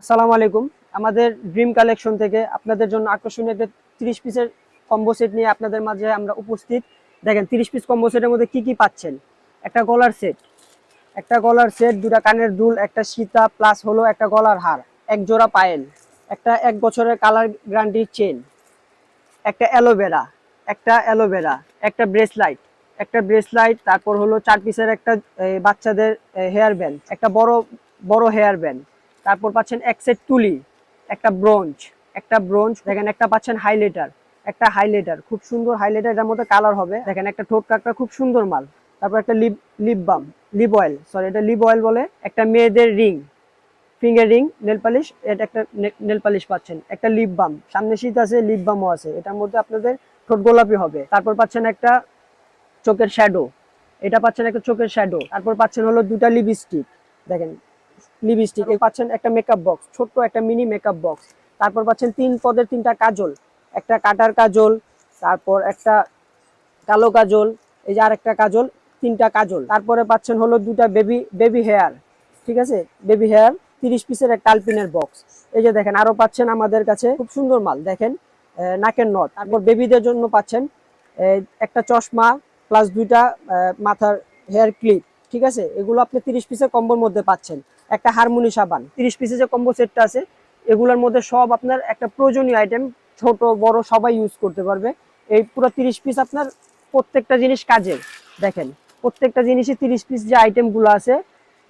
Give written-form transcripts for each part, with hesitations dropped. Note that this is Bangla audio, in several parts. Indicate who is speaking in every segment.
Speaker 1: আসসালামু আলাইকুম। আমাদের ড্রিম কালেকশন থেকে আপনাদের জন্য আকর্ষণীয় একটা 30 পিসের কম্বো সেট নিয়ে আপনাদের মাঝে আমরা উপস্থিত। দেখেন 30 পিস কম্বো সেটের মধ্যে কি কি পাচ্ছেন। একটা গলার সেট, দুটা কানের দুল, একটা সীতা প্লাস হলো একটা গলার হার, এক জোড়া পায়েল, একটা 1 বছরের কালার গ্যারান্টির চেন, একটা অ্যালোভেরা, একটা ব্রেসলাইট, তারপর হলো 4 পিসের একটা বাচ্চাদের হেয়ার ব্যান্ড, একটা বড় বড় হেয়ার ব্যান্ড। তারপর পাচ্ছেন এক সেট তুলি, একটা ব্রোঞ্জ দেখেন, একটা পাচ্ছেন হাইলাইটার খুব সুন্দর হাইলাইটার, এটার মধ্যে কালার হবে দেখেন, একটা ঠোঁট কাকড়া খুব সুন্দর মাল। তারপর একটা লিপ অয়েল বলে, একটা মেয়েদের ring, finger ring, nail polish, এটা একটা নেল পালিশ পাচ্ছেন, একটা লিপ বাম, সামনে শীত আছে, লিপ বামও আছে, এটার মধ্যে আপনাদের ঠোঁট গোলাপি হবে। তারপর পাচ্ছেন একটা চোখের শ্যাডো, তারপর পাচ্ছেন হলো দুটা লিপস্টিক, দেখেন লিপস্টিক, পাচ্ছেন একটা মেকআপ বক্স, ছোট্ট একটা মিনি মেকআপ বক্স। তারপর পাচ্ছেন 3 পদের 3টা কাজল, একটা কাটার কাজল, তারপর একটা কালো কাজল, এই যে আরেকটা কাজল, 3টা কাজল। তারপরে পাচ্ছেন হলো দুটা বেবি হেয়ার, ঠিক আছে, বেবি হেয়ার, 30 পিসের একটা আলপিনের বক্স। এই যে দেখেন আরো পাচ্ছেন আমাদের কাছে খুব সুন্দর মাল, দেখেন নাকের নথ। তারপর বেবিদের জন্য পাচ্ছেন একটা চশমা প্লাস দুইটা মাথার হেয়ার ক্লিপ, ঠিক আছে, এগুলো আপনি 30 পিসের কম্বোর মধ্যে পাচ্ছেন। একটা হারমোনি সাবান, 30 পিসের যে কম্বো সেটটা আছে এগুলোর মধ্যে সব আপনার একটা প্রয়োজনীয় আইটেম, ছোট বড় সবাই ইউজ করতে পারবে। এই পুরো 30 পিস আপনার প্রত্যেকটা জিনিস কাজের, দেখেন প্রত্যেকটা জিনিসই 30 পিস যে আইটেমগুলো আছে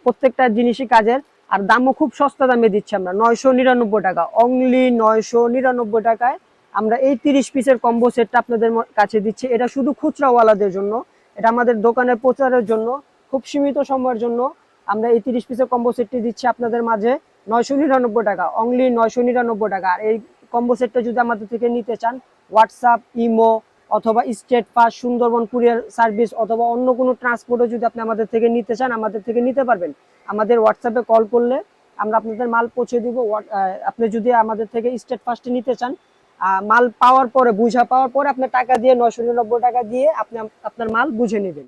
Speaker 1: প্রত্যেকটা জিনিসই কাজের। আর দামও খুব সস্তা দামে দিচ্ছি আমরা, 999 টাকা, অনলি 999 টাকায় আমরা এই 30 পিসের কম্বো সেটটা আপনাদের কাছে দিচ্ছি। এটা শুধু খুচরাওয়ালাদের জন্য, এটা আমাদের দোকানের প্রচারের জন্য, খুব সীমিত সময়ের জন্য আমরা এই 30 পিসের কম্বো সেটটি দিচ্ছি আপনাদের মাঝে 999 টাকা, অনলি 999 টাকা। আর এই কম্বো সেটটা যদি আমাদের থেকে নিতে চান, হোয়াটসঅ্যাপ, ইমো অথবা state pass, Sundarban courier service অথবা অন্য কোনো ট্রান্সপোর্টে যদি আপনি আমাদের থেকে নিতে চান, আমাদের থেকে নিতে পারবেন। আমাদের হোয়াটসঅ্যাপে কল করলে আমরা আপনাদের মাল পৌঁছে দিব। আপনি যদি আমাদের থেকে স্টেট ফাস্টে নিতে চান, মাল পাওয়ার পরে, বুঝা পাওয়ার পরে আপনার টাকা দিয়ে 999 টাকা দিয়ে আপনি আপনার মাল বুঝে নেবেন।